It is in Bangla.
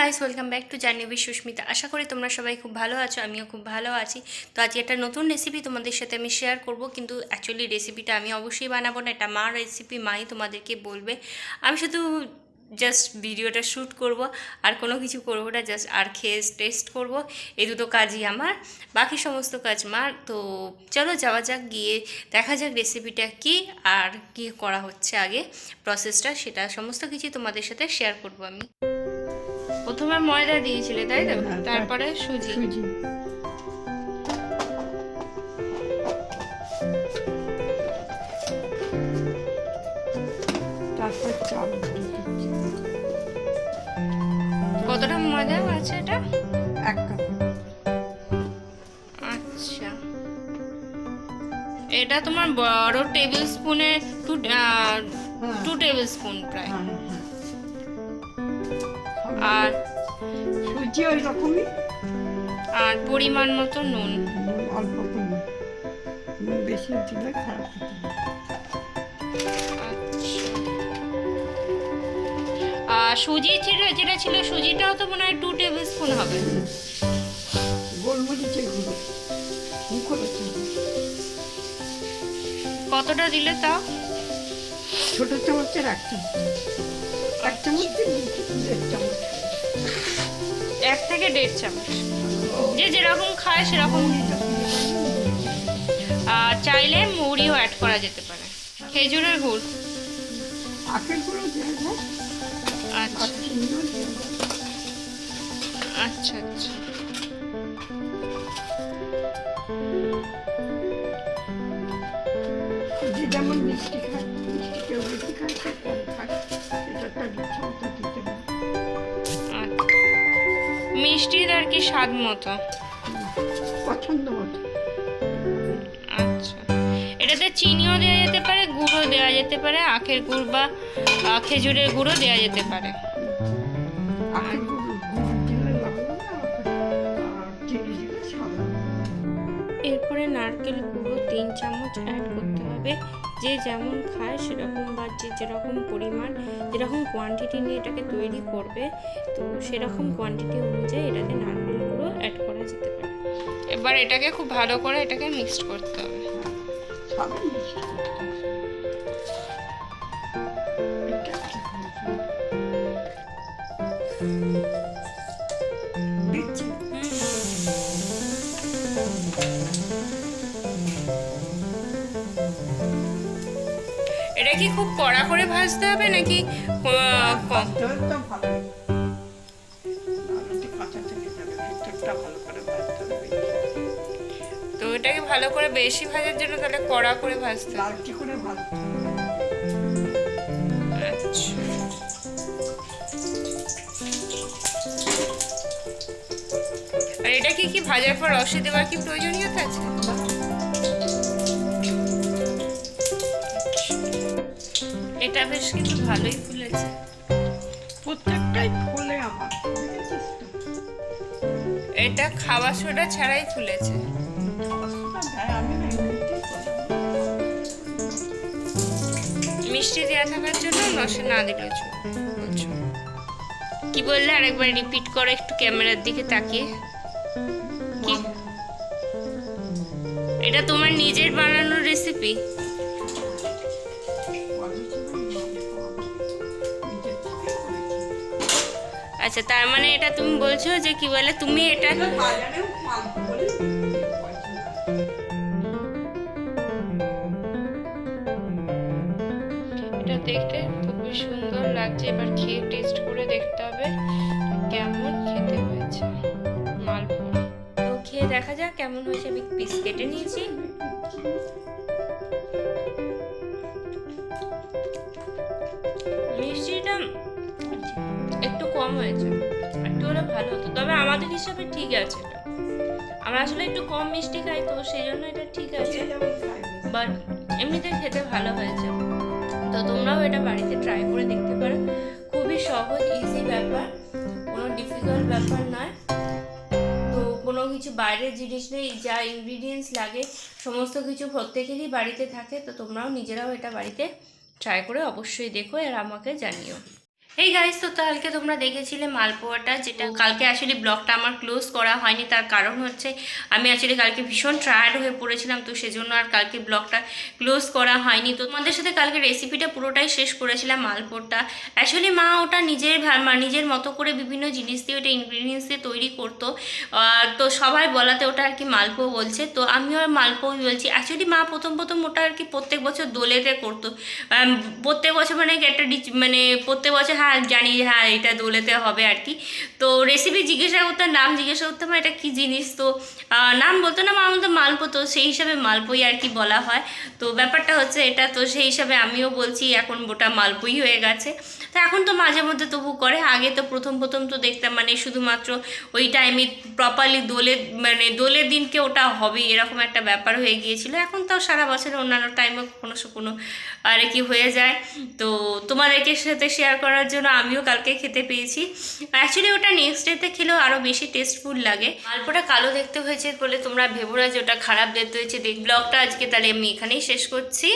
Guys, welcome back to journey with Sushmita. আশা করি তোমরা সবাই খুব ভালো আছো, আমিও খুব ভালো আছি। তো আজকে একটা নতুন রেসিপি তোমাদের সাথে আমি শেয়ার করব, কিন্তু অ্যাকচুয়ালি রেসিপিটা আমি অবশ্যই বানাবো না, এটা মার রেসিপি, মাই তোমাদেরকে বলবে। আমি শুধু জাস্ট ভিডিওটা শ্যুট করব, আর কোনো কিছু করবো না, জাস্ট আর খেয়ে টেস্ট করব। এই দুটো কাজই আমার, বাকি সমস্ত কাজ মার। তো চলো যাওয়া যাক, গিয়ে দেখা যাক রেসিপিটা কি আর কি করা হচ্ছে, আগে প্রসেসটা সেটা সমস্ত কিছু তোমাদের সাথে শেয়ার করব আমি। প্রথমে ময়দা দিয়েছিলে তাই তো, তারপরে সুজি। তারপর চাল। কতটা ময়দা আছে এটা? 1 কাপ। আচ্ছা, এটা তোমার বড় টেবিল স্পুনে 2 টেবিল স্পুন প্রায়। আর সুজি ওই রকমই, আর পরিমাণ মতো নুন। অল্প নুন, বেশি দিলে খারাপ হতে পারে। আর সুজি যেটা ছিল, সুজিটাও তো মনে হয় 2 টেবিল স্পুন হবে। গোলমরিচের গুঁড়ো কতটা দিলে তাও? ছোট চামচের 1 চামচ, 1 চামচ দিলে 1.5 চামচ, 1 থেকে 1.5 চামচ, যে যেরকম খায় সেরকম। চাইলে মৌরিও অ্যাড করা যেতে পারে, খেজুরের গুড়, আখের গুঁড়ো দেওয়া যায়। আচ্ছা চিনিও দেওয়া যায়। আচ্ছা আচ্ছা। যে যেমন মিষ্টি খায়, মিষ্টি কেউ বেশি খায়, কেউ কম খায়, এটা তার ইচ্ছা মতো দিতে পারে। মিষ্টির আর কি স্বাদ মতো, পছন্দ মতো। আচ্ছা, এটাতে চিনিও দেওয়া যেতে পারে, গুঁড়ো দেওয়া যেতে পারে, আখের গুড় বা খেজুরের গুঁড়ো দেওয়া যেতে পারে। আখের গুঁড়ো দিলে লাল হবে, আর চিনি দিলে সাদা। এরপরে নারকেল গুঁড়ো 3 চামচ অ্যাড করতে হবে। যে যেমন খায় সেরকম, বা যে যেরকম পরিমাণ, যেরকম কোয়ান্টিটি নিয়ে এটাকে তৈরি করবে, তো সেরকম কোয়ান্টিটি অনুযায়ী এটাতে নারকেল গুঁড়ো অ্যাড করা যেতে পারে। এবার এটাকে খুব ভালো করে এটাকে মিক্সড করতে হবে। সাদা মিষ্টি করতে হবে। এটা কি দিচ্ছি। এটা কি খুব কড়া করে ভাজতে হবে নাকি ভাজতে হবে তো ভালো। আলুটি কাঁচা থেকে যাবে, ভিতরটা ভালো করে ভাজতে হবে। তো এটাকে ভালো করে বেশি ভাজার জন্য তাহলে কড়া করে ভাজতে হবে। লালচে করে ভাজতে হবে। আচ্ছা, আর এটা কি ভাজার পর রসে দেওয়ার কি প্রয়োজনীয়তা আছে? এটা বেশ কিন্তু ভালোই ফুলেছে। প্রত্যেকটাই ফুলে আমার। এটা খাওয়া সোডা ছাড়াই ফুলেছে। আমি না এমনিতেই করি। মিষ্টি দেওয়া থাকার জন্য রসে না দিলেও বলছো কি বললে? আরেকবার রিপিট করো একটু ক্যামেরার দিকে তাকিয়ে। কি এটা তোমার নিজের বানানোর রেসিপি? আচ্ছা, তার মানে এটা তুমি বলছো যে কি বলে, তুমি এটা এটা দেখতে খুবই সুন্দর লাগছে। এবার খেয়ে টেস্ট করে দেখতে হবে কেমন খেতে হয়েছে মালপোয়া। তো খেয়ে দেখা যাক কেমন হয়েছে। আমি পিস কেটে নিয়েছি। মিষ্টিটা একটু কম হয়েছে, একটু হলে ভালো হতো, তবে আমাদের হিসাবে ঠিক আছে। এটা আমরা আসলে একটু কম মিষ্টি খাই, তো সেই জন্য এটা ঠিক আছে, বাট এমনিতে খেতে ভালো হয়েছে। তো তোমরাও এটা বাড়িতে ট্রাই করে দেখতে পারো। খুবই সহজ, ইজি ব্যাপার, কোনো ডিফিকাল্ট ব্যাপার নয়। তো কোনো কিছু বাইরের জিনিস নেই, যা ইনগ্রিডিয়েন্টস লাগে সমস্ত কিছু প্রত্যেকেরই বাড়িতে থাকে। তো তোমরাও নিজেরাও এটা বাড়িতে ট্রাই করে অবশ্যই দেখো আর আমাকে জানিও। এই গাইস, তো কালকে তোমরা দেখেছিলে মালপোয়াটা, যেটা কালকে আসলে ব্লগটা আমার ক্লোজ করা হয়নি। তার কারণ হচ্ছে আমি আসলে কালকে ভীষণ টায়ার্ড হয়ে পড়েছিলাম, তো সেজন্য আর কালকে ব্লগটা ক্লোজ করা হয়নি। তো তোমাদের সাথে কালকে রেসিপিটা পুরোটাই শেষ করেছিলাম মালপোয়াটা। অ্যাকচুয়ালি মা ওটা নিজের মতো করে বিভিন্ন জিনিস দিয়ে, ওটা ইনগ্রিডিয়েন্টস দিয়ে তৈরি করতো। তো সবাই বলাতে ওটা আর কি মালপোয়া বলছে, তো আমিও আর মালপোয়া বলছি। অ্যাকচুয়ালি মা প্রথম প্রথম ওটা আর কি প্রত্যেক বছর দোলেতে করতো। প্রত্যেক বছর মানে কি একটা মানে প্রত্যেক বছর, হ্যাঁ জানি, হ্যাঁ এটা দোলেতে হবে আর কি। তো রেসিপি জিজ্ঞাসা করতাম, নাম জিজ্ঞাসা করতাম এটা কী জিনিস, তো নাম বলতো না মা, আমাদের মালপো, তো সেই হিসাবে মালপোই আর কি বলা হয়। তো ব্যাপারটা হচ্ছে এটা, তো সেই হিসাবে আমিও বলছি এখন ওটা মালপোই হয়ে গেছে। তো এখন তো মাঝে মধ্যে তবু করে, আগে তো প্রথম প্রথম তো দেখতাম মানে শুধুমাত্র ওই টাইমে প্রপারলি দোলের দিনকে ওটা হবে এরকম একটা ব্যাপার হয়ে গিয়েছিল। এখন তাও সারা বছরের অন্যান্য টাইমে কখনো শুকনো আর কি হয়ে যায়। তো তোমাদেরকে সাথে শেয়ার করার জন্য আমিও কালকে খেতে পেয়েছি। অ্যাকচুয়ালি ওটা নেক্সট ডেতে খেলেও আরও বেশি টেস্টফুল লাগে। মালপোটা কালো দেখতে হয়েছে বলে তোমরা ভেবো না যে ওটা খারাপ দেখতে হয়েছে। ব্লগটা আজকে তাহলে আমি এখানেই শেষ করছি।